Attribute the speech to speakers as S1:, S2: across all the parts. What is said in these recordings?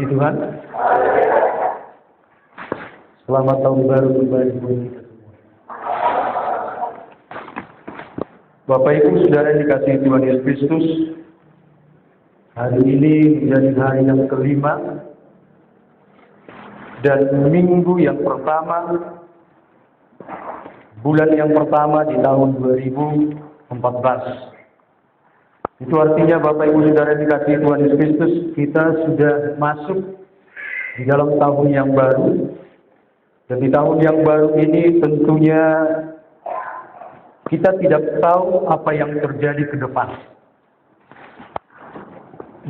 S1: Puji Tuhan. Selamat tahun baru kembali buat kita semua. Bapak Ibu Saudara yang dikasihi Tuhan Yesus Kristus, hari ini menjadi hari yang kelima dan minggu yang pertama, bulan yang pertama di tahun 2014. Itu artinya Bapak Ibu Saudara yang dikasihi Tuhan Yesus Kristus, kita sudah masuk di dalam tahun yang baru. Dan di tahun yang baru ini tentunya kita tidak tahu apa yang terjadi ke depan.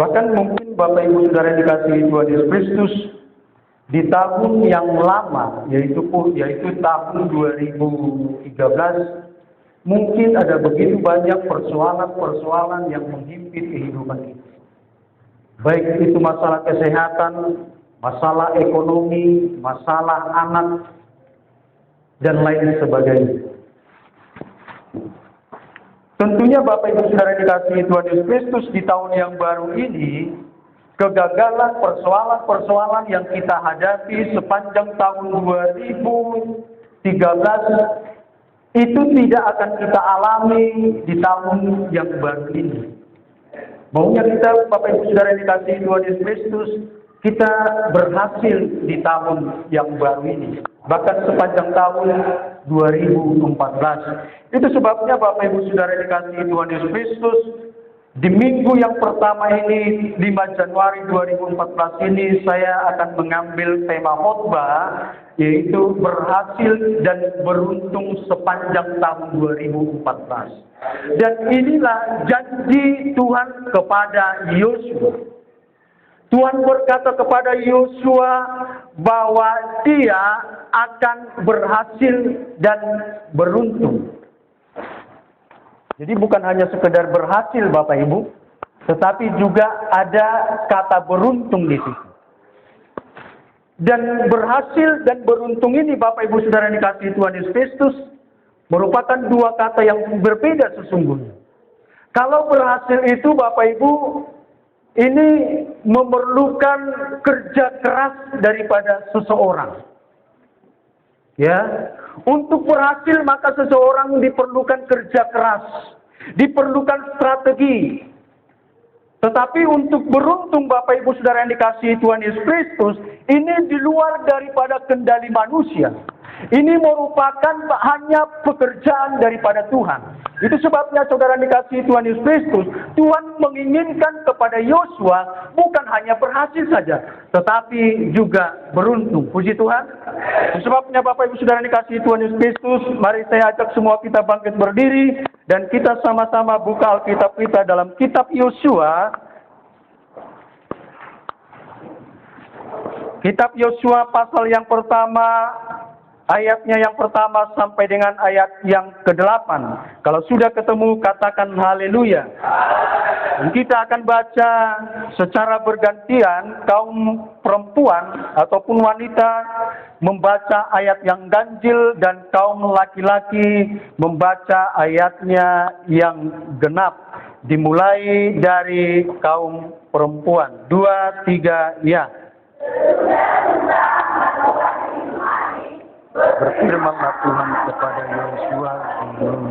S1: Bahkan mungkin Bapak Ibu Saudara yang dikasihi Tuhan Yesus Kristus, di tahun yang lama, yaitu tahun 2013, mungkin ada begitu banyak persoalan-persoalan yang menghimpit kehidupan kita. Baik itu masalah kesehatan, masalah ekonomi, masalah anak, dan lain sebagainya. Tentunya Bapak Ibu Saudara dikasihi Tuhan Yesus Kristus, di tahun yang baru ini, kegagalan, persoalan-persoalan yang kita hadapi sepanjang tahun 2013 itu tidak akan kita alami di tahun yang baru ini. Maunya kita, Bapak Ibu Saudara yang dikasihi Tuhan Yesus Kristus, kita berhasil di tahun yang baru ini. Bahkan sepanjang tahun 2014. Itu sebabnya Bapak Ibu Saudara yang dikasihi Tuhan Yesus Kristus, di minggu yang pertama ini, 5 Januari 2014 ini, saya akan mengambil tema khotbah, yaitu berhasil dan beruntung sepanjang tahun 2014. Dan inilah janji Tuhan kepada Yosua. Tuhan berkata kepada Yosua bahwa dia akan berhasil dan beruntung. Jadi bukan hanya sekedar berhasil Bapak Ibu, tetapi juga ada kata beruntung di situ. Dan berhasil dan beruntung ini Bapak Ibu Saudara yang dikasihi Tuhan Yesus Kristus merupakan dua kata yang berbeda sesungguhnya. Kalau berhasil itu Bapak Ibu, ini memerlukan kerja keras daripada seseorang. Ya, untuk berhasil maka seseorang diperlukan kerja keras, diperlukan strategi. Tetapi untuk beruntung Bapak Ibu Saudara yang dikasihi Tuhan Yesus Kristus, ini di luar daripada kendali manusia. Ini merupakan hanya pekerjaan daripada Tuhan. Itu sebabnya saudara dikasihi Tuhan Yesus Kristus, Tuhan menginginkan kepada Yosua bukan hanya berhasil saja, tetapi juga beruntung. Puji Tuhan. Itu sebabnya Bapak Ibu Saudara dikasihi Tuhan Yesus Kristus, mari saya ajak semua kita bangkit berdiri dan kita sama-sama buka Alkitab kita dalam kitab Yosua. Kitab Yosua pasal yang pertama, ayatnya yang pertama sampai dengan ayat yang ke-8. Kalau sudah ketemu, katakan haleluya. Dan kita akan baca secara bergantian, kaum perempuan ataupun wanita membaca ayat yang ganjil dan kaum laki-laki membaca ayatnya yang genap. Dimulai dari kaum perempuan. 2, 3, ya. Berfirmanlah Tuhan kepada Yosua sebelum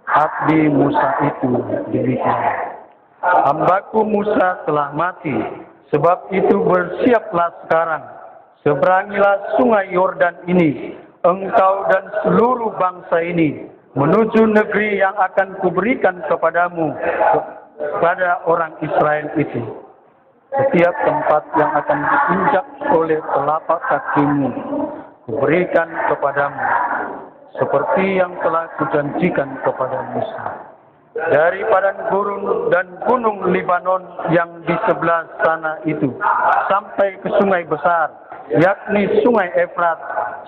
S1: abdi Musa itu demikian. Hambaku Musa telah mati, sebab itu bersiaplah sekarang. Seberangilah sungai Yordan ini, engkau dan seluruh bangsa ini, menuju negeri yang akan kuberikan kepadamu, kepada orang Israel itu. Setiap tempat yang akan diinjak oleh telapak kakimu, kuberikan kepadamu, seperti yang telah kujanjikan kepada Musa. Dari padang gurun dan gunung Libanon yang di sebelah sana itu, sampai ke sungai besar, yakni sungai Efrat,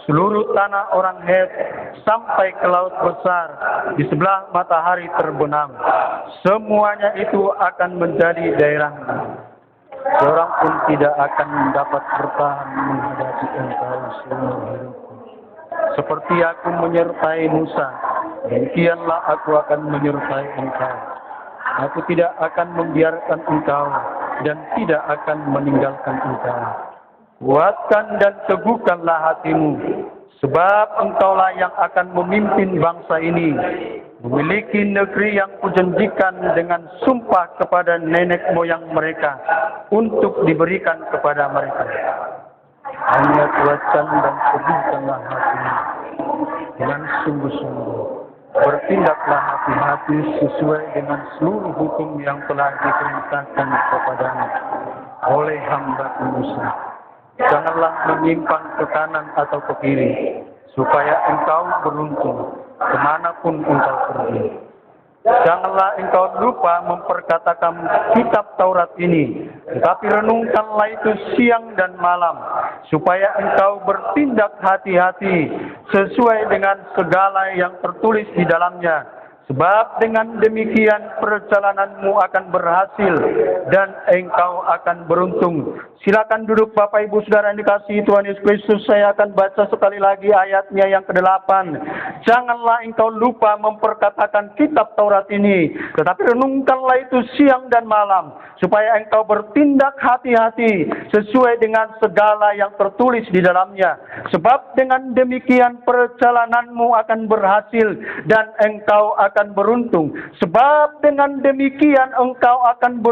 S1: seluruh tanah orang Het, sampai ke laut besar, di sebelah matahari terbenam. Semuanya itu akan menjadi daerahmu. Seorang pun tidak akan dapat bertahan menghadapi engkau seumur hidupku. Seperti aku menyertai Musa, demikianlah aku akan menyertai engkau. Aku tidak akan membiarkan engkau dan tidak akan meninggalkan engkau. Kuatkan dan teguhkanlah hatimu, sebab engkaulah yang akan memimpin bangsa ini, memiliki negeri yang kujanjikan dengan sumpah kepada nenek moyang mereka, untuk diberikan kepada mereka. Hanya kuatkan dan teguhkanlah hatimu dengan sungguh-sungguh. Bertindaklah hati-hati sesuai dengan seluruh hukum yang telah diperintahkan kepadamu oleh hamba Musa. Janganlah menyimpang ke kanan atau ke kiri, supaya engkau beruntung kemanapun engkau pergi. Janganlah engkau lupa memperkatakan kitab Taurat ini, tetapi renungkanlah itu siang dan malam, supaya engkau bertindak hati-hati sesuai dengan segala yang tertulis di dalamnya. Sebab dengan demikian perjalananmu akan berhasil dan engkau akan beruntung. Silakan duduk Bapak Ibu Saudara yang dikasihi Tuhan Yesus Kristus. Saya akan baca sekali lagi ayatnya yang ke-8. Janganlah engkau lupa memperkatakan kitab Taurat ini, tetapi renungkanlah itu siang dan malam, supaya engkau bertindak hati-hati sesuai dengan segala yang tertulis di dalamnya. Sebab dengan demikian perjalananmu akan berhasil dan engkau akan beruntung. Sebab dengan demikian engkau akan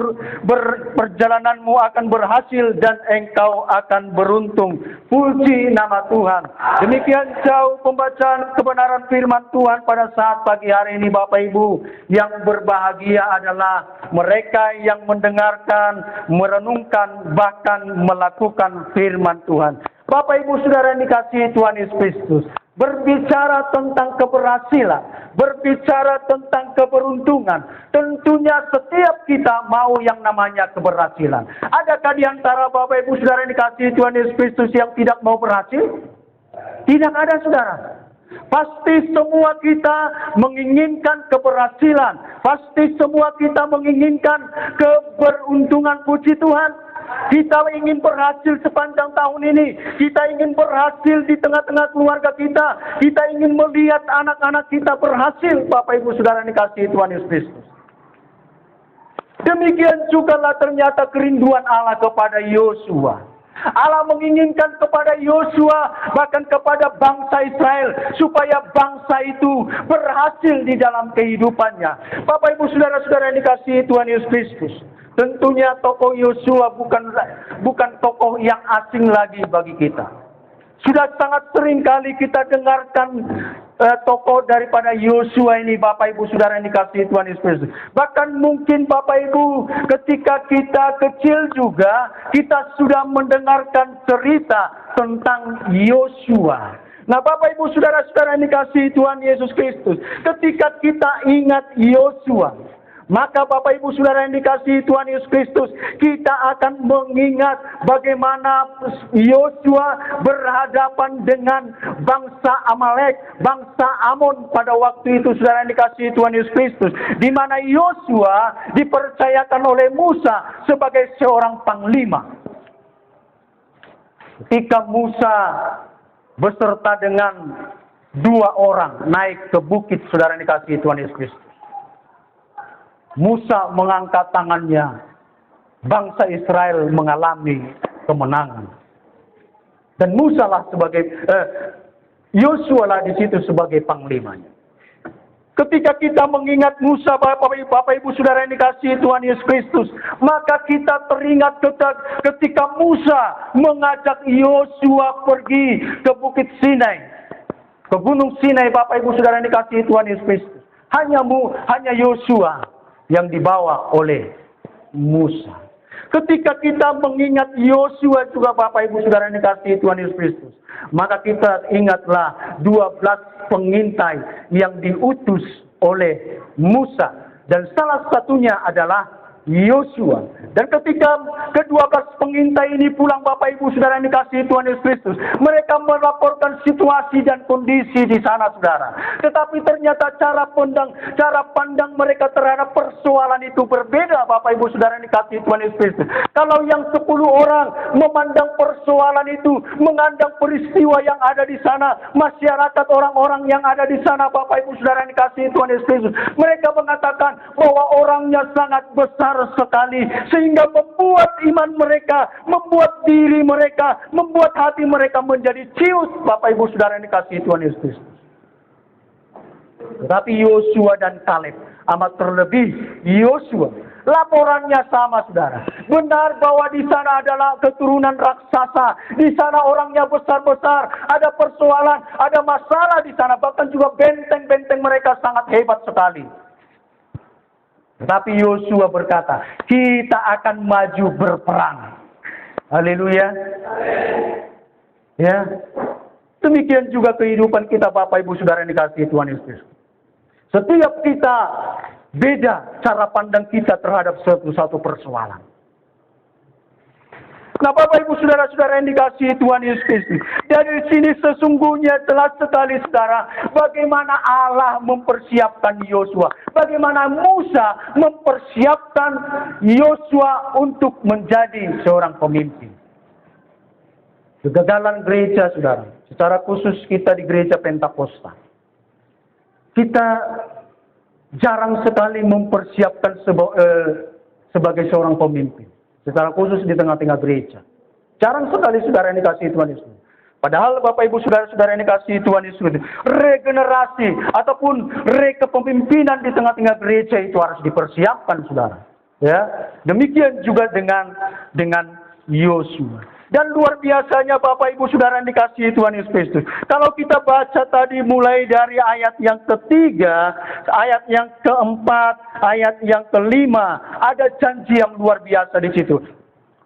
S1: perjalananmu akan berhasil dan engkau akan beruntung. Puji nama Tuhan. Demikian jauh pembacaan kebenaran firman Tuhan pada saat pagi hari ini, Bapak Ibu. Yang berbahagia adalah mereka yang mendengarkan, merenungkan, bahkan melakukan firman Tuhan. Bapak Ibu Saudara yang dikasihi Tuhan Yesus Kristus, berbicara tentang keberhasilan, berbicara tentang keberuntungan, tentunya setiap kita mau yang namanya keberhasilan. Adakah di antara Bapak Ibu Saudara yang dikasihi Tuhan Yesus Kristus yang tidak mau berhasil? Tidak ada, Saudara. Pasti semua kita menginginkan keberhasilan. Pasti semua kita menginginkan keberuntungan, puji Tuhan. Kita ingin berhasil sepanjang tahun ini. Kita ingin berhasil di tengah-tengah keluarga kita. Kita ingin melihat anak-anak kita berhasil, Bapak Ibu Saudara yang dikasihi Tuhan Yesus Kristus. Demikian jugalah ternyata kerinduan Allah kepada Yosua. Allah menginginkan kepada Yosua, bahkan kepada bangsa Israel, supaya bangsa itu berhasil di dalam kehidupannya. Bapak Ibu Saudara-saudara yang dikasihi Tuhan Yesus Kristus, tentunya tokoh Yosua bukan tokoh yang asing lagi bagi kita. Sudah sangat sering kali kita dengarkan tokoh daripada Yosua ini, Bapak Ibu Saudara yang dikasihi Tuhan Yesus Kristus. Bahkan mungkin Bapak Ibu ketika kita kecil juga kita sudah mendengarkan cerita tentang Yosua. Nah, Bapak Ibu Saudara-saudara yang dikasihi Tuhan Yesus Kristus, ketika kita ingat Yosua, maka Bapak Ibu Saudara yang dikasihi Tuhan Yesus Kristus, kita akan mengingat bagaimana Yosua berhadapan dengan bangsa Amalek, bangsa Amon pada waktu itu, Saudara yang dikasihi Tuhan Yesus Kristus, di mana Yosua dipercayakan oleh Musa sebagai seorang panglima. Ketika Musa beserta dengan 2 orang naik ke bukit, Saudara yang dikasihi Tuhan Yesus Kristus, Musa mengangkat tangannya, bangsa Israel mengalami kemenangan. Dan Musa lah Yosua lah di situ sebagai panglimanya. Ketika kita mengingat Musa, Bapak Ibu Saudara yang dikasihi Tuhan Yesus Kristus, maka kita teringat ketika Musa mengajak Yosua pergi ke Bukit Sinai, ke Gunung Sinai, Bapak Ibu Saudara yang dikasihi Tuhan Yesus Kristus. Hanya Yosua yang dibawa oleh Musa. Ketika kita mengingat Yosua juga, Bapak Ibu Saudara yang dikasihi Tuhan Yesus Kristus, maka kita ingatlah 12 pengintai yang diutus oleh Musa, dan salah satunya adalah Yosua. Dan ketika ke-12 pengintai ini pulang, Bapak Ibu Saudara yang dikasihi Tuhan Yesus Kristus, mereka melaporkan situasi dan kondisi di sana, Saudara. Tetapi ternyata cara pandang mereka terhadap persoalan itu berbeda, Bapak Ibu Saudara yang dikasihi Tuhan Yesus Kristus. Kalau yang 10 orang memandang persoalan itu, mengandang peristiwa yang ada di sana, masyarakat orang-orang yang ada di sana, Bapak Ibu Saudara yang dikasihi Tuhan Yesus Kristus, mereka mengatakan bahwa orangnya sangat besar, besar sekali sehingga membuat iman mereka, membuat diri mereka, membuat hati mereka menjadi cius, Bapak Ibu Saudara yang dikasihi Tuhan Yesus Kristus. Tetapi Yosua dan Kaleb, amat terlebih Yosua, laporannya sama, saudara. Benar bahwa di sana adalah keturunan raksasa, di sana orangnya besar-besar, ada persoalan, ada masalah di sana, bahkan juga benteng-benteng mereka sangat hebat sekali. Tetapi Yosua berkata, kita akan maju berperang. Haleluya. Ya. Demikian juga kehidupan kita, Bapak Ibu Saudara yang dikasihi Tuhan Yesus. Setiap kita beda cara pandang kita terhadap satu persoalan. Nah, Bapak Ibu Saudara-saudara yang dikasihi Tuhan Yesus Kristus, dari sini sesungguhnya jelas sekali, saudara, bagaimana Allah mempersiapkan Yosua, bagaimana Musa mempersiapkan Yosua untuk menjadi seorang pemimpin. Kegagalan gereja, saudara, secara khusus kita di gereja Pentakosta, kita jarang sekali mempersiapkan sebagai seorang pemimpin. Secara khusus di tengah-tengah gereja. Jarang sekali, saudara yang dikasihi Tuhan Yesus. Padahal Bapak Ibu Saudara-saudara yang dikasihi Tuhan Yesus, regenerasi ataupun kepemimpinan di tengah-tengah gereja itu harus dipersiapkan, saudara. Ya, demikian juga dengan Yosua. Dan luar biasanya Bapak Ibu Saudara yang dikasihi Tuhan Yesus Kristus. Kalau kita baca tadi mulai dari ayat yang ketiga, ayat yang keempat, ayat yang kelima, ada janji yang luar biasa di situ.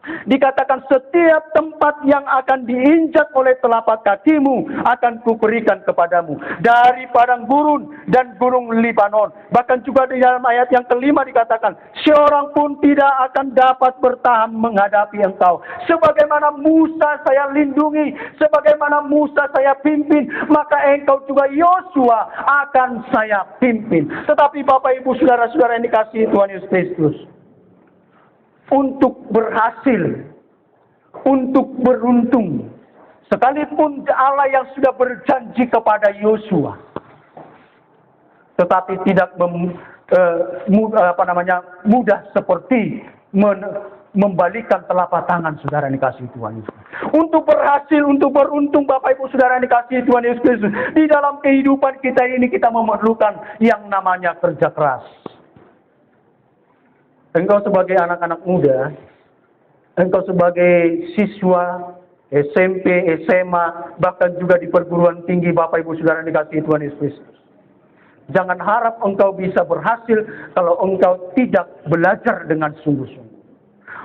S1: Dikatakan setiap tempat yang akan diinjak oleh telapak kakimu akan kuberikan kepadamu dari padang gurun dan gunung Libanon. Bahkan juga di dalam ayat yang kelima dikatakan seorang pun tidak akan dapat bertahan menghadapi engkau. Sebagaimana Musa saya lindungi, sebagaimana Musa saya pimpin, maka engkau juga Yosua akan saya pimpin. Tetapi Bapak Ibu Saudara-saudara yang dikasihi Tuhan Yesus Kristus, untuk berhasil, untuk beruntung, sekalipun Allah yang sudah berjanji kepada Yosua, tetapi tidak mudah seperti membalikan telapak tangan, saudara yang dikasihi Tuhan Yesus. Untuk berhasil, untuk beruntung, Bapak Ibu Saudara yang dikasihi Tuhan Yesus Kristus, di dalam kehidupan kita ini kita memerlukan yang namanya kerja keras. Engkau sebagai anak-anak muda, engkau sebagai siswa SMP, SMA, bahkan juga di perguruan tinggi, Bapak Ibu Saudara yang dikasihi Tuhan Yesus Kristus. Jangan harap engkau bisa berhasil kalau engkau tidak belajar dengan sungguh-sungguh.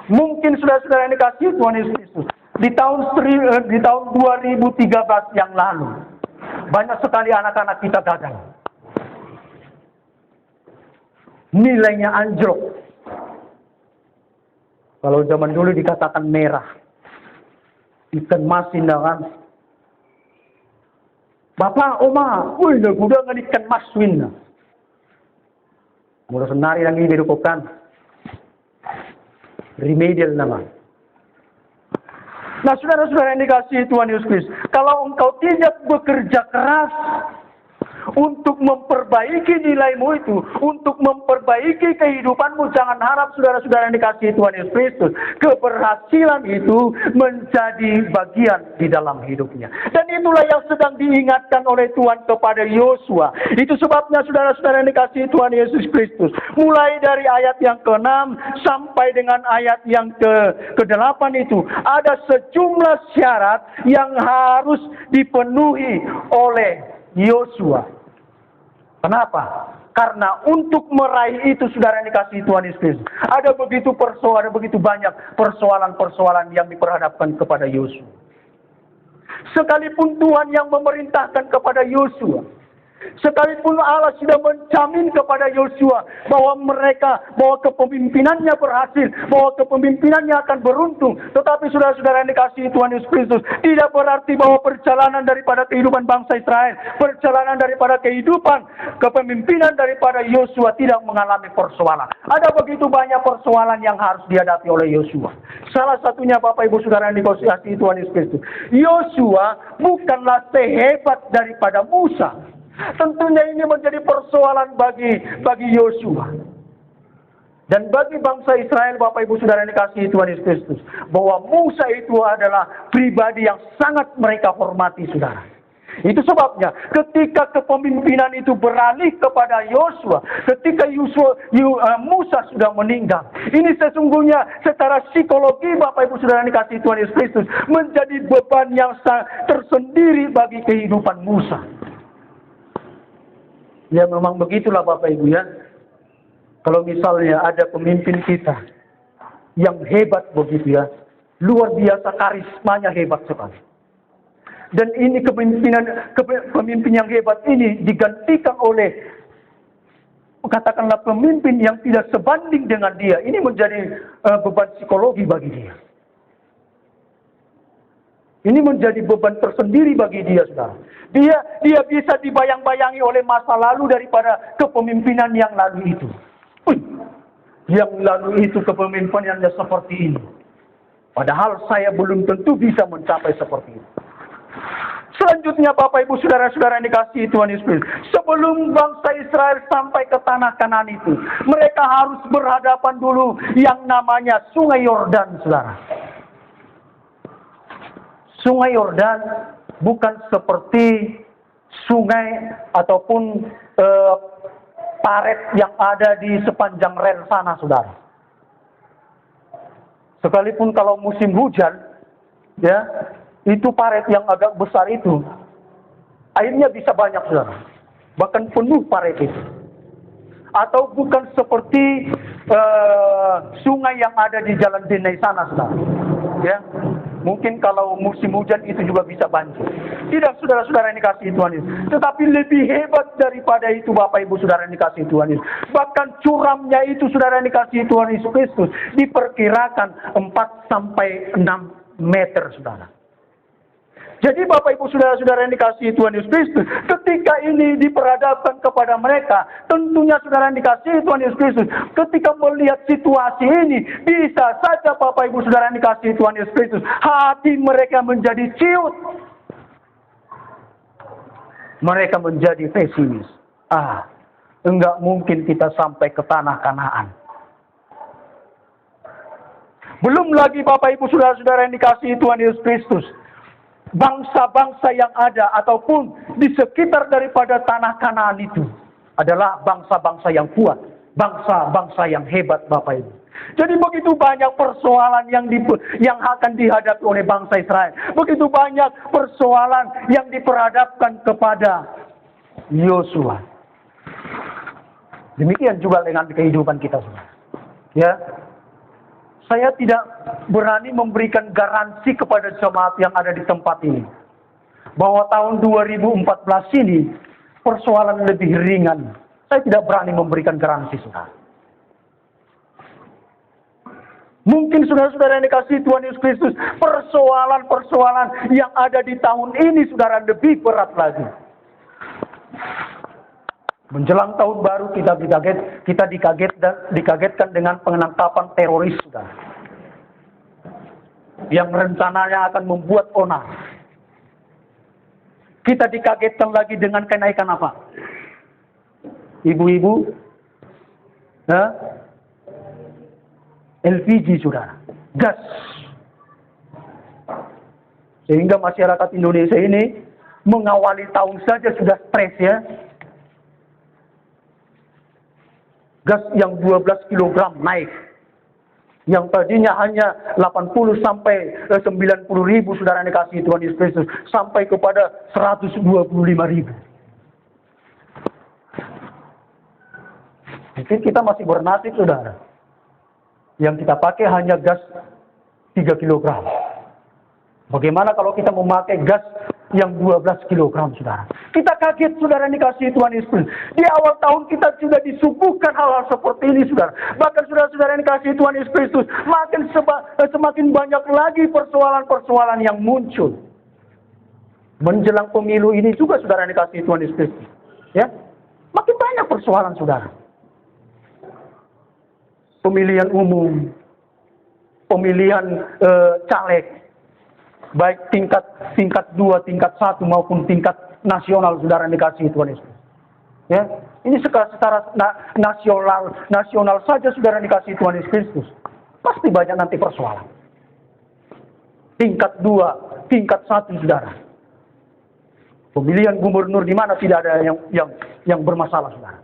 S1: Mungkin saudara-saudara yang dikasihi Tuhan Yesus Kristus, di tahun 2013 yang lalu, banyak sekali anak-anak kita gagal. Nilainya anjlok. Kalau zaman dulu dikatakan merah. Ikan masin kan. Bapak, Oma, wih, udah nggak ikan mas win. Mula senari yang ini dirukukan. Remedial nama. Nah, saudara-saudara yang dikasihi Tuhan Yesus Kristus, kalau engkau tidak bekerja keras untuk memperbaiki nilaimu itu, untuk memperbaiki kehidupanmu, jangan harap saudara-saudara yang dikasihi Tuhan Yesus Kristus, keberhasilan itu menjadi bagian di dalam hidupnya. Dan itulah yang sedang diingatkan oleh Tuhan kepada Yosua. Itu sebabnya saudara-saudara yang dikasihi Tuhan Yesus Kristus, mulai dari ayat yang ke-6 sampai dengan ayat yang ke-8 itu, ada sejumlah syarat yang harus dipenuhi oleh Yosua. Kenapa? Karena untuk meraih itu, saudara yang dikasihi Tuhan Yesus, ada begitu banyak persoalan-persoalan yang diperhadapkan kepada Yosua. Sekalipun Tuhan yang memerintahkan kepada Yosua, sekalipun Allah sudah menjamin kepada Yosua bahwa kepemimpinannya berhasil, bahwa kepemimpinannya akan beruntung, tetapi saudara-saudara yang dikasihi Tuhan Yesus Kristus, tidak berarti bahwa perjalanan daripada kehidupan bangsa Israel, perjalanan daripada kehidupan kepemimpinan daripada Yosua tidak mengalami persoalan. Ada begitu banyak persoalan yang harus dihadapi oleh Yosua. Salah satunya, Bapak Ibu Saudara yang dikasihi Tuhan Yesus Kristus, Yosua bukanlah sehebat daripada Musa. Tentunya ini menjadi persoalan bagi Yosua. Dan bagi bangsa Israel, Bapak Ibu Saudara yang dikasihi Tuhan Yesus Kristus, bahwa Musa itu adalah pribadi yang sangat mereka hormati, saudara. Itu sebabnya ketika kepemimpinan itu beralih kepada Yosua, ketika Musa sudah meninggal, ini sesungguhnya secara psikologi, Bapak Ibu Saudara yang dikasihi Tuhan Yesus Kristus, menjadi beban yang tersendiri bagi kehidupan Musa. Ya memang begitulah Bapak Ibu ya. Kalau misalnya ada pemimpin kita yang hebat begitu ya, luar biasa karismanya hebat sekali. Dan ini pemimpin yang hebat ini digantikan oleh, katakanlah, pemimpin yang tidak sebanding dengan dia. Ini menjadi beban psikologi bagi dia. Ini menjadi beban tersendiri bagi dia, saudara. Dia bisa dibayang-bayangi oleh masa lalu daripada kepemimpinan yang lalu itu. Yang lalu itu kepemimpinannya seperti ini. Padahal saya belum tentu bisa mencapai seperti itu. Selanjutnya Bapak Ibu Saudara-saudara yang dikasihi Tuhan Yesus, sebelum bangsa Israel sampai ke tanah Kanaan itu, mereka harus berhadapan dulu yang namanya Sungai Yordan, saudara. Sungai Yordan bukan seperti sungai ataupun paret yang ada di sepanjang rel sana, saudara. Sekalipun kalau musim hujan, ya, itu paret yang agak besar itu, airnya bisa banyak, saudara. Bahkan penuh paret itu. Atau bukan seperti sungai yang ada di Jalan Denai sana, saudara. Ya, mungkin kalau musim hujan itu juga bisa banjir. Tidak, saudara-saudara yang dikasihi Tuhan Yesus. Tetapi lebih hebat daripada itu, Bapak Ibu Saudara yang dikasihi Tuhan Yesus. Bahkan curamnya itu, saudara yang dikasihi Tuhan Yesus Kristus, diperkirakan 4 sampai 6 meter, saudara. Jadi Bapak Ibu Saudara-saudara yang dikasihi Tuhan Yesus Kristus, ketika ini diperhadapkan kepada mereka, tentunya saudara yang dikasihi Tuhan Yesus Kristus, ketika melihat situasi ini, bisa saja Bapak Ibu Saudara yang dikasihi Tuhan Yesus Kristus, hati mereka menjadi ciut. Mereka menjadi pesimis. Enggak mungkin kita sampai ke tanah Kanaan. Belum lagi Bapak Ibu Saudara-saudara yang dikasihi Tuhan Yesus Kristus, bangsa-bangsa yang ada ataupun di sekitar daripada tanah Kanaan itu adalah bangsa-bangsa yang kuat, bangsa-bangsa yang hebat, Bapak Ibu. Jadi begitu banyak persoalan yang akan dihadapi oleh bangsa Israel. Begitu banyak persoalan yang diperhadapkan kepada Yosua. Demikian juga dengan kehidupan kita semua. Ya. Saya tidak berani memberikan garansi kepada jemaat yang ada di tempat ini, bahwa tahun 2014 ini persoalan lebih ringan. Saya tidak berani memberikan garansi, saudara. Mungkin saudara-saudara yang dikasihi Tuhan Yesus Kristus, persoalan-persoalan yang ada di tahun ini, saudara, lebih berat lagi. Menjelang tahun baru kita dikagetkan dengan penangkapan teroris, saudara, yang rencananya akan membuat onar. Kita dikagetkan lagi dengan kenaikan apa? Ibu-ibu, LPG, saudara, gas. Sehingga masyarakat Indonesia ini mengawali tahun saja sudah stres, ya. Gas yang 12 kg naik. Yang tadinya hanya 80 sampai 90 ribu, saudara yang dikasihi Tuhan Yesus Kristus, sampai kepada 125 ribu. Jadi kita masih bernasib, saudara. Yang kita pakai hanya gas 3 kg. Bagaimana kalau kita memakai gas yang 12 kg, saudara? Kita kaget, saudara yang dikasihi Tuhan Yesus. Di awal tahun kita sudah disuguhkan hal-hal seperti ini, saudara. Bahkan saudara-saudara yang dikasihi Tuhan Yesus Kristus, semakin banyak lagi persoalan-persoalan yang muncul. Menjelang pemilu ini juga, saudara yang dikasihi Tuhan Yesus Kristus, ya, makin banyak persoalan, saudara. Pemilihan umum, pemilihan caleg, baik tingkat 2, tingkat 1 maupun tingkat nasional, saudara yang dikasihi Tuhan Yesus. Ya,
S2: Ini secara nasional saja saudara dikasih Tuhan Yesus Kristus. Pasti banyak nanti persoalan. Tingkat 2, tingkat 1 saudara. Pemilihan gubernur di mana tidak ada yang bermasalah saudara.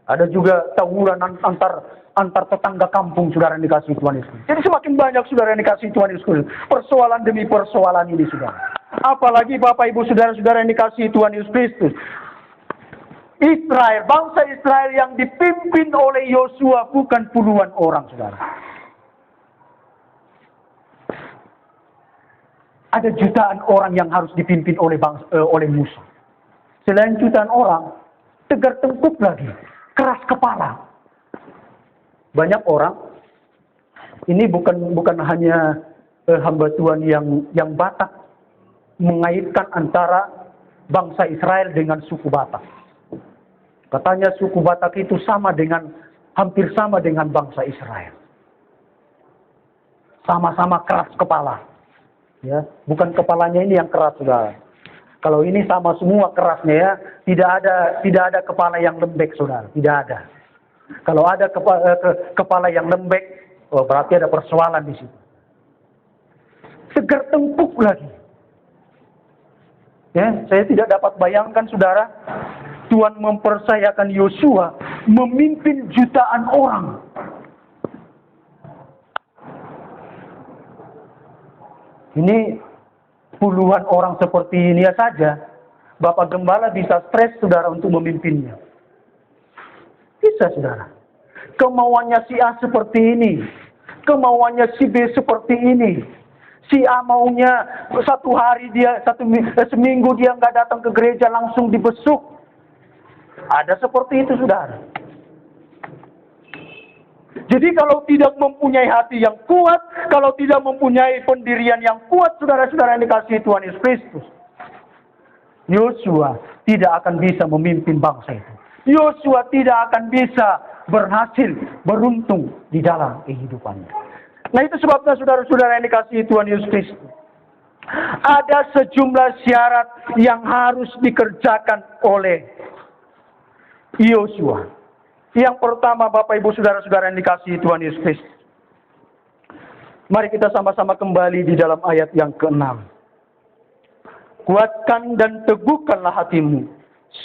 S2: Ada juga tawuran antar tetangga kampung saudara yang dikasih Tuhan Yesus. Jadi semakin banyak saudara yang dikasih Tuhan Yesus. Persoalan demi persoalan ini saudara. Apalagi Bapak Ibu saudara-saudara yang dikasih Tuhan Yesus Kristus. Israel, bangsa Israel yang dipimpin oleh Yosua bukan puluhan orang saudara. Ada jutaan orang yang harus dipimpin oleh Musa. Selain jutaan orang, tegar tengkuk lagi, keras kepala. Banyak orang, ini bukan hanya hamba Tuhan yang Batak, mengaitkan antara bangsa Israel dengan suku Batak. Katanya suku Batak itu hampir sama dengan bangsa Israel. Sama-sama keras kepala. Ya, bukan kepalanya ini yang keras saudara. Kalau ini sama semua kerasnya ya, tidak ada kepala yang lembek saudara, tidak ada. Kalau ada kepala yang lembek, berarti ada persoalan di situ. Tegar tengkuk lagi. Ya, saya tidak dapat bayangkan saudara, Tuhan mempercayakan Yosua memimpin jutaan orang. Ini puluhan orang seperti ini saja, Bapak Gembala bisa stres saudara untuk memimpinnya. Bisa saudara. Kemauannya si A seperti ini, kemauannya si B seperti ini. Si A maunya seminggu dia nggak datang ke gereja langsung dibesuk. Ada seperti itu saudara. Jadi kalau tidak mempunyai hati yang kuat, kalau tidak mempunyai pendirian yang kuat, saudara-saudara yang dikasihi Tuhan Yesus Kristus, Yosua tidak akan bisa memimpin bangsa itu. Yosua tidak akan bisa berhasil, beruntung di dalam kehidupannya. Nah itu sebabnya saudara-saudara yang dikasihi Tuhan Yesus Kristus, ada sejumlah syarat yang harus dikerjakan oleh Yosua. Yang pertama Bapak Ibu saudara-saudara yang dikasihi Tuhan Yesus Kristus. Mari kita sama-sama kembali di dalam ayat yang ke-6. Kuatkan dan teguhkanlah hatimu,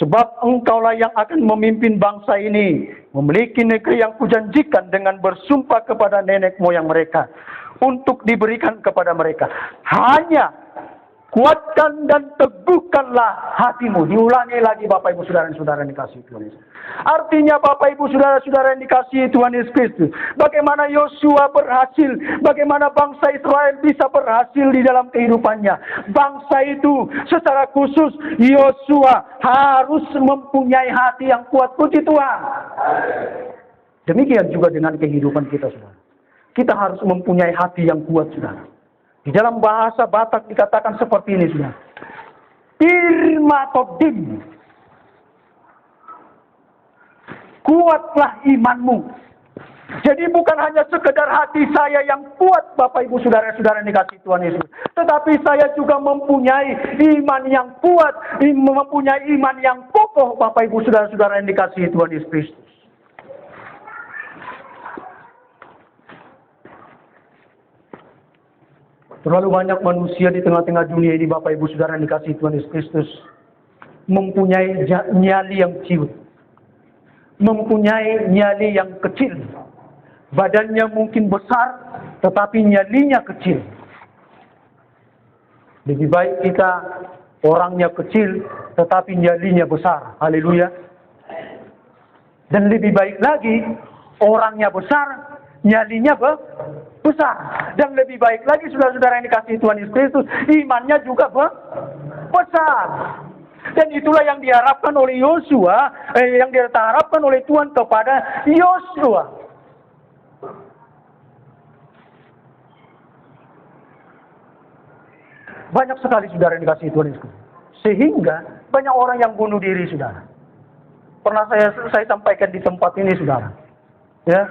S2: sebab engkaulah yang akan memimpin bangsa ini, memiliki negeri yang kujanjikan dengan bersumpah kepada nenek moyang mereka, untuk diberikan kepada mereka. Hanya kuatkan dan teguhkanlah hatimu. Diulangi lagi Bapak Ibu saudara-saudara yang dikasihi Tuhan Yesus. Artinya Bapak Ibu saudara-saudara yang dikasihi Tuhan Yesus Kristus, bagaimana Yosua berhasil, bagaimana bangsa Israel bisa berhasil di dalam kehidupannya. Bangsa itu secara khusus Yosua harus mempunyai hati yang kuat. Puji Tuhan. Demikian juga dengan kehidupan kita saudara. Kita harus mempunyai hati yang kuat saudara. Di dalam bahasa Batak dikatakan seperti ini saudara. Irma todim. Kuatlah imanmu. Jadi bukan hanya sekedar hati saya yang kuat Bapak Ibu saudara-saudara yang dikasihi Tuhan Yesus. Tetapi saya juga mempunyai iman yang kuat. Mempunyai iman yang kokoh Bapak Ibu saudara-saudara yang dikasihi Tuhan Yesus Kristus. Terlalu banyak manusia di tengah-tengah dunia ini Bapak Ibu saudara yang dikasihi Tuhan Yesus Kristus, mempunyai nyali yang ciut, mempunyai nyali yang kecil. Badannya mungkin besar, tetapi nyalinya kecil. Lebih baik kita orangnya kecil, tetapi nyalinya besar. Haleluya. Dan lebih baik lagi, orangnya besar, nyalinya besar. Dan lebih baik lagi saudara-saudara yang dikasihi Tuhan Yesus Kristus, imannya juga besar. Dan itulah yang diharapkan oleh Yosua, yang diharapkan oleh Tuhan kepada Yosua. Banyak sekali saudara yang dikasihi Tuhan Yesus. Sehingga banyak orang yang bunuh diri saudara. Pernah saya sampaikan di tempat ini saudara. Ya,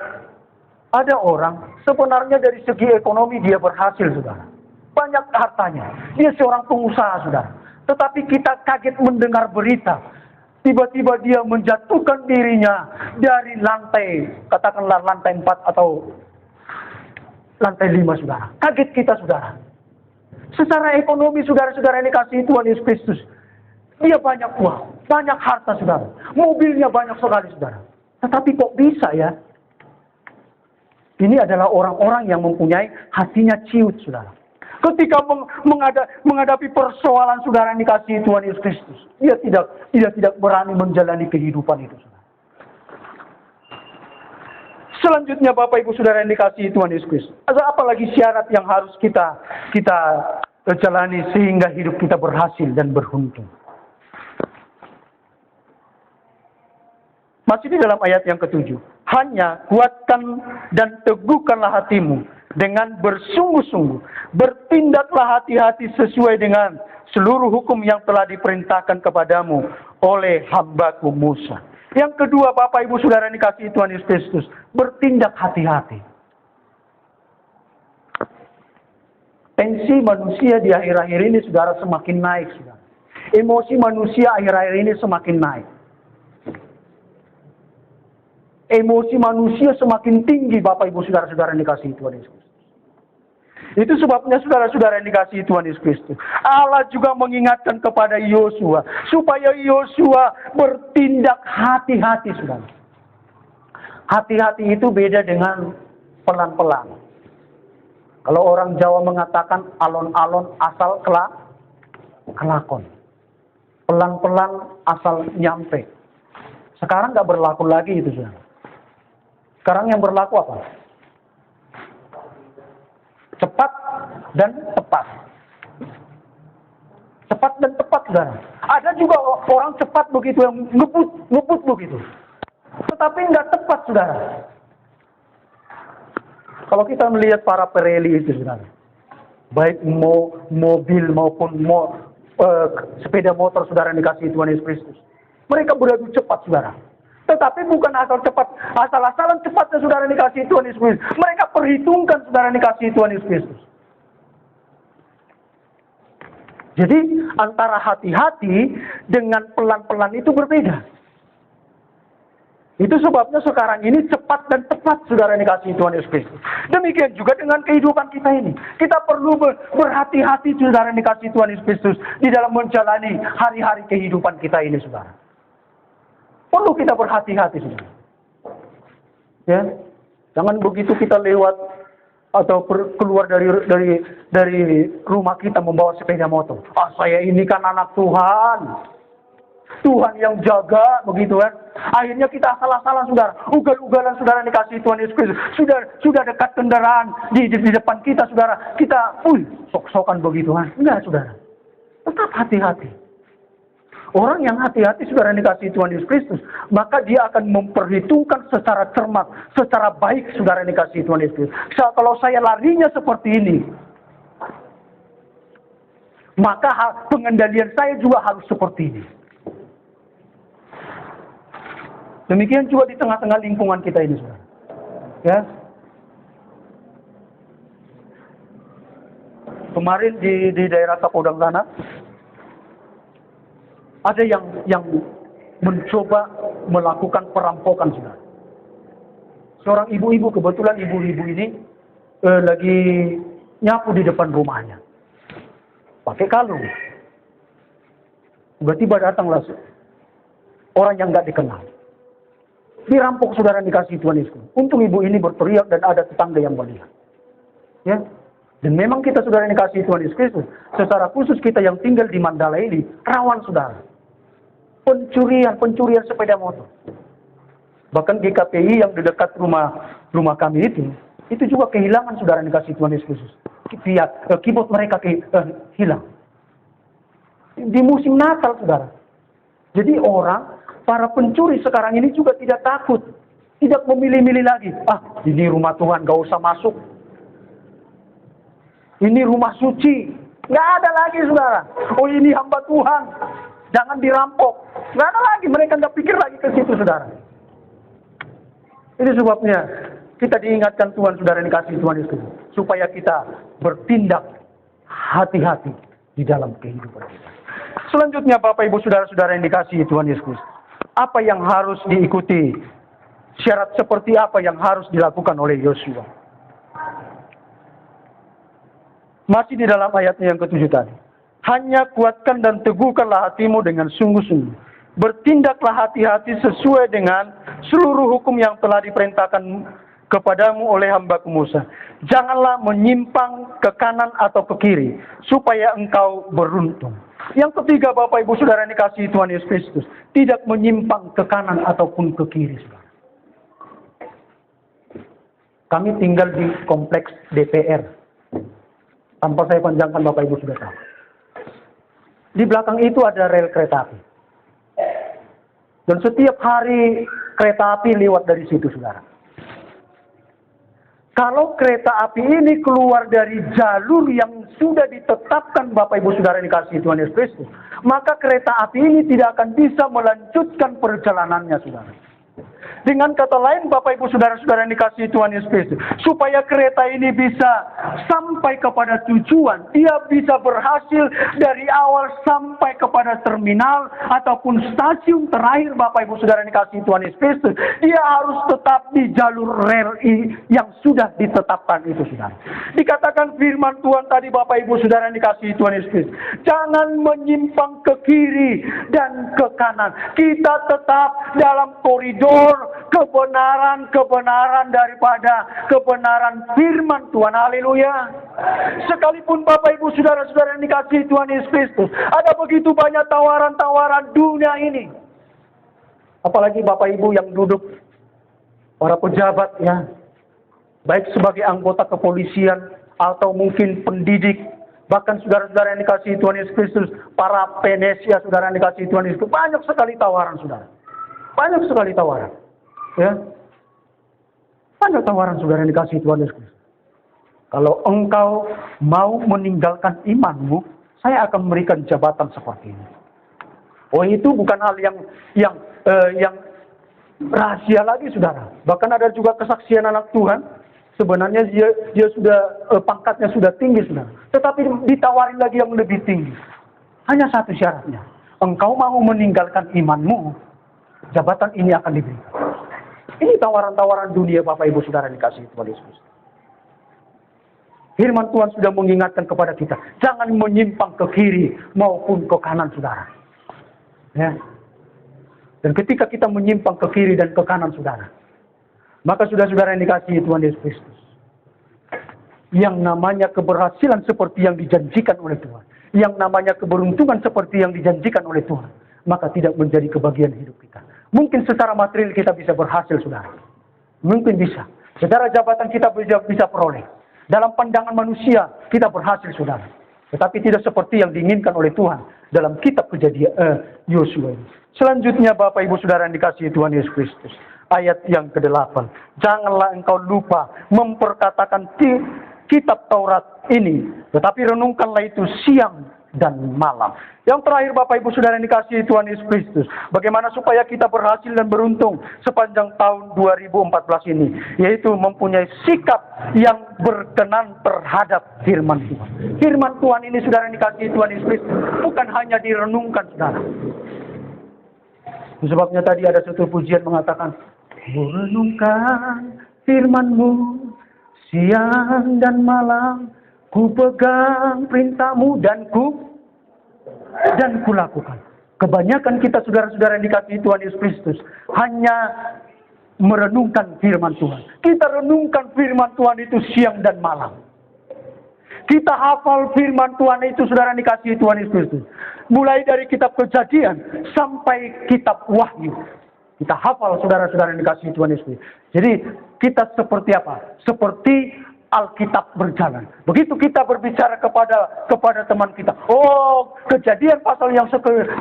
S2: ada orang sebenarnya dari segi ekonomi dia berhasil saudara. Banyak hartanya. Dia seorang pengusaha saudara. Tetapi kita kaget mendengar berita. Tiba-tiba dia menjatuhkan dirinya dari lantai, katakanlah lantai 4 atau lantai 5, saudara. Kaget kita, saudara. Secara ekonomi, saudara-saudara ini kasih Tuhan Yesus Kristus. Dia banyak uang, banyak harta, saudara. Mobilnya banyak sekali, saudara. Tetapi kok bisa ya? Ini adalah orang-orang yang mempunyai hatinya ciut, saudara. Ketika menghadapi persoalan, saudara yang dikasihi Tuhan Yesus Kristus, dia tidak berani menjalani kehidupan itu, saudara. Selanjutnya, Bapak Ibu Saudara yang dikasihi Tuhan Yesus Kristus, ada apalagi syarat yang harus kita jalani sehingga hidup kita berhasil dan beruntung? Masih di dalam ayat yang ke-7. Hanya kuatkan dan teguhkanlah hatimu dengan bersungguh-sungguh. Bertindaklah hati-hati sesuai dengan seluruh hukum yang telah diperintahkan kepadamu oleh hambaku Musa. Yang kedua, Bapak Ibu Saudara yang dikasihi Tuhan Yesus Kristus, bertindak hati-hati. Tensi manusia di akhir-akhir ini, saudara, semakin naik, saudara. Emosi manusia akhir-akhir ini semakin naik. Emosi manusia semakin tinggi, Bapak Ibu Saudara-saudara yang dikasihi Tuhan Yesus Kristus. Itu sebabnya saudara-saudara yang dikasihi Tuhan Yesus Kristus, Allah juga mengingatkan kepada Yosua supaya Yosua bertindak hati-hati, saudara. Hati-hati itu beda dengan pelan-pelan. Kalau orang Jawa mengatakan alon-alon asal kelakon. Pelan-pelan asal nyampe. Sekarang nggak berlaku lagi itu, saudara. Sekarang yang berlaku apa? Cepat dan tepat. Cepat dan tepat, saudara. Ada juga orang cepat begitu, yang ngebut begitu. Tetapi nggak tepat, saudara. Kalau kita melihat para pereli itu, saudara, baik mobil maupun sepeda motor, saudara yang dikasihi Tuhan Yesus Kristus, mereka beradu cepat, saudara. Tetapi bukan asal-asalan cepatnya, saudara yang dikasihi Tuhan Yesus Kristus. Mereka perhitungkan, saudara yang dikasihi Tuhan Yesus Kristus. Jadi antara hati-hati dengan pelan-pelan itu berbeda. Itu sebabnya sekarang ini cepat dan tepat, saudara yang dikasihi Tuhan Yesus Kristus. Demikian juga dengan kehidupan kita ini. Kita perlu berhati-hati, saudara yang dikasihi Tuhan Yesus Kristus, di dalam menjalani hari-hari kehidupan kita ini, saudara. Perlu kita berhati-hati, saudara. Ya, jangan begitu kita lewat atau keluar dari rumah kita membawa sepeda motor. Saya ini kan anak Tuhan. Tuhan yang jaga, begitu kan. Akhirnya kita salah-salah, saudara. Ugal-ugalan, saudara yang dikasihi Tuhan Yesus Kristus. Sudah dekat kendaraan di depan kita, saudara. Kita, sok-sokan begitu kan. Enggak, saudara. Tetap hati-hati. Orang yang hati-hati, saudara yang dikasihi Tuhan Yesus Kristus, maka dia akan memperhitungkan secara cermat, secara baik, saudara yang dikasihi Tuhan Yesus Kristus. Kalau saya larinya seperti ini, maka pengendalian saya juga harus seperti ini. Demikian juga di tengah-tengah lingkungan kita ini, saudara. Ya. Kemarin di daerah Kapodang sana, ada yang mencoba melakukan perampokan, saudara. Seorang ibu-ibu, kebetulan ibu-ibu ini lagi nyapu di depan rumahnya, pakai kalung. Tiba-tiba datanglah orang yang nggak dikenal, dirampok, saudara yang dikasihi Tuhan Yesus. Untung ibu ini berteriak dan ada tetangga yang melihat. Ya. Dan memang kita, saudara yang dikasihi Tuhan Yesus Kristus, secara khusus kita yang tinggal di Mandala ini rawan, saudara. Pencurian sepeda motor. Bahkan GKPI yang di dekat rumah kami itu juga kehilangan, saudara yang dikasihi Tuhan Yesus Kristus. Keyboard mereka hilang. Di musim Natal, saudara. Jadi para pencuri sekarang ini juga tidak takut. Tidak memilih-milih lagi. Ini rumah Tuhan, gak usah masuk. Ini rumah suci. Gak ada lagi, saudara. Ini hamba Tuhan, jangan dirampok. Gak ada lagi. Mereka gak pikir lagi ke situ, saudara. Ini sebabnya kita diingatkan Tuhan, saudara yang dikasihi Tuhan Yesus, supaya kita bertindak hati-hati di dalam kehidupan kita. Selanjutnya Bapak Ibu Saudara-saudara yang dikasihi Tuhan Yesus, apa yang harus diikuti? Syarat seperti apa yang harus dilakukan oleh Yosua? Masih di dalam ayatnya yang ke-7 tadi. Hanya kuatkan dan teguhkanlah hatimu dengan sungguh-sungguh. Bertindaklah hati-hati sesuai dengan seluruh hukum yang telah diperintahkan kepadamu oleh hamba-Ku Musa. Janganlah menyimpang ke kanan atau ke kiri, supaya engkau beruntung. Yang ketiga Bapak Ibu Saudara yang dikasihi Tuhan Yesus Kristus, tidak menyimpang ke kanan ataupun ke kiri, saudara. Kami tinggal di kompleks DPR. Tanpa saya panjangkan Bapak Ibu sudah tahu. Di belakang itu ada rel kereta api. Dan setiap hari kereta api lewat dari situ, saudara. Kalau kereta api ini keluar dari jalur yang sudah ditetapkan Bapak Ibu Saudara yang dikasihi Tuhan Yesus Kristus, maka kereta api ini tidak akan bisa melanjutkan perjalanannya, saudara. Dengan kata lain Bapak Ibu Saudara-saudara yang dikasihi Tuhan Yesus Kristus, supaya kereta ini bisa sampai kepada tujuan, dia bisa berhasil dari awal sampai kepada terminal ataupun stasiun terakhir Bapak Ibu Saudara yang dikasihi Tuhan Yesus Kristus, dia harus tetap di jalur rel yang sudah ditetapkan itu, saudara. Dikatakan firman Tuhan tadi Bapak Ibu Saudara yang dikasihi Tuhan Yesus Kristus, jangan menyimpang ke kiri dan ke kanan. Kita tetap dalam koridor kebenaran daripada kebenaran firman Tuhan. Haleluya. Sekalipun Bapak Ibu Saudara-saudara yang dikasihi Tuhan Yesus Kristus, ada begitu banyak tawaran-tawaran dunia ini. Apalagi Bapak Ibu yang duduk, para pejabat ya, baik sebagai anggota kepolisian atau mungkin pendidik, bahkan saudara-saudara yang dikasihi Tuhan Yesus Kristus, para PNS ya, saudara yang dikasihi Tuhan Yesus Kristus, banyak sekali tawaran, saudara. Banyak sekali tawaran. Ya. Banyak tawaran saudara yang dikasihi Tuhan Yesus Kristus. Kalau engkau mau meninggalkan imanmu, saya akan memberikan jabatan seperti ini. Oh, itu bukan hal yang rahasia lagi, saudara. Bahkan ada juga kesaksian anak Tuhan. Sebenarnya dia sudah pangkatnya sudah tinggi, saudara. Tetapi ditawarin lagi yang lebih tinggi. Hanya satu syaratnya. Engkau mau meninggalkan imanmu, jabatan ini akan diberikan. Ini tawaran-tawaran dunia Bapak Ibu Saudara yang dikasihi Tuhan Yesus. Firman Tuhan sudah mengingatkan kepada kita, jangan menyimpang ke kiri maupun ke kanan, saudara. Ya. Dan ketika kita menyimpang ke kiri dan ke kanan, saudara, maka saudara-saudara yang dikasihi Tuhan Yesus Kristus, yang namanya keberhasilan seperti yang dijanjikan oleh Tuhan, yang namanya keberuntungan seperti yang dijanjikan oleh Tuhan, maka tidak menjadi kebahagiaan hidup kita. Mungkin secara material kita bisa berhasil, saudara. Mungkin bisa. Secara jabatan kita bisa peroleh. Dalam pandangan manusia kita berhasil, saudara. Tetapi tidak seperti yang diinginkan oleh Tuhan dalam kitab Kejadian Yosua. Selanjutnya Bapak Ibu Saudara yang dikasihi Tuhan Yesus Kristus, ayat yang ke-8. Janganlah engkau lupa memperkatakan kitab Taurat ini, tetapi renungkanlah itu siang dan malam. Yang terakhir Bapak Ibu Saudara yang dikasihi Tuhan Yesus Kristus, bagaimana supaya kita berhasil dan beruntung sepanjang tahun 2014 ini, yaitu mempunyai sikap yang berkenan terhadap firman Tuhan. Firman Tuhan ini, saudara yang dikasihi Tuhan Yesus Kristus, bukan hanya direnungkan, saudara. Sebabnya tadi ada satu pujian mengatakan, renungkan firman-Mu siang dan malam, ku pegang perintah-Mu dan kulakukan. Kebanyakan kita saudara-saudara yang dikasihi Tuhan Yesus Kristus hanya merenungkan firman Tuhan. Kita renungkan firman Tuhan itu siang dan malam. Kita hafal firman Tuhan itu, saudara yang dikasihi Tuhan Yesus Kristus. Mulai dari kitab Kejadian sampai kitab Wahyu. Kita hafal, saudara-saudara yang dikasihi Tuhan Yesus Kristus. Jadi kita seperti apa? Seperti Alkitab berjalan. Begitu kita berbicara kepada teman kita, oh, Kejadian pasal yang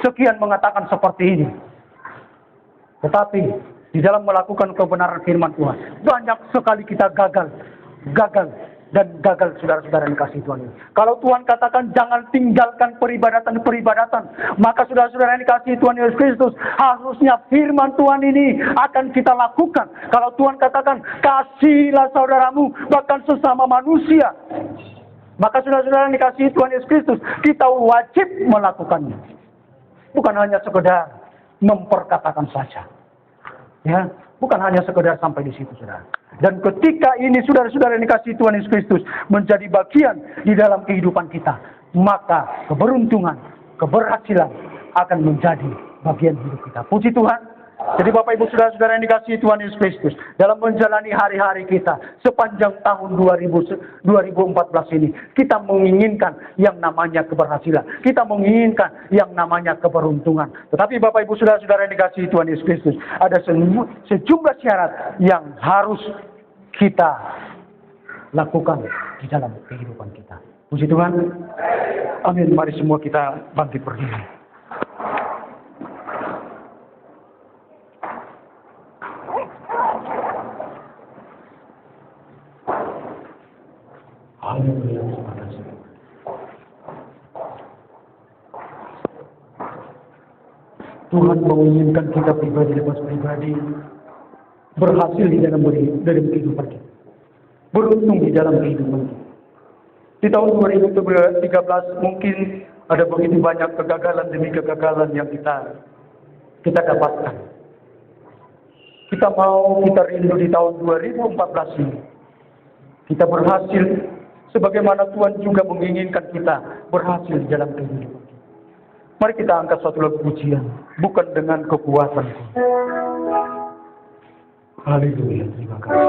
S2: sekian mengatakan seperti ini. Tetapi di dalam melakukan kebenaran firman Tuhan, banyak sekali kita gagal, saudara-saudara yang dikasihi Tuhan. Kalau Tuhan katakan jangan tinggalkan peribadatan, maka saudara-saudara yang dikasihi Tuhan Yesus Kristus, harusnya firman Tuhan ini akan kita lakukan. Kalau Tuhan katakan kasihilah saudaramu bahkan sesama manusia, maka saudara-saudara yang dikasihi Tuhan Yesus Kristus, kita wajib melakukannya. bukan hanya sekedar memperkatakan saja. Ya, bukan hanya sekedar sampai di situ, saudara. Dan ketika ini saudara-saudara yang dikasihi Tuhan Yesus Kristus menjadi bagian di dalam kehidupan kita, maka keberuntungan, keberhasilan akan menjadi bagian hidup kita. Puji Tuhan. Jadi Bapak Ibu Saudara-saudara yang dikasihi Tuhan Yesus Kristus, dalam menjalani hari-hari kita sepanjang tahun 2014 ini, kita menginginkan yang namanya keberhasilan. Kita menginginkan yang namanya keberuntungan. Tetapi Bapak Ibu Saudara-saudara yang dikasihi Tuhan Yesus Kristus, ada sejumlah syarat yang harus kita lakukan di dalam kehidupan kita. Puji Tuhan. Amin. Mari semua kita bangkit berdiri. Haleluya. Tuhan menginginkan kita pribadi lepas pribadi berhasil di dalam kehidupan kita. Beruntung di dalam kehidupan kita. Di tahun 2013 mungkin ada begitu banyak kegagalan demi kegagalan yang kita dapatkan. Kita rindu di tahun 2014 ini. Kita berhasil sebagaimana Tuhan juga menginginkan kita berhasil di dalam kehidupan. Mari kita angkat suatu lagu pujian, bukan dengan kekuatan. Haleluya, terima kasih.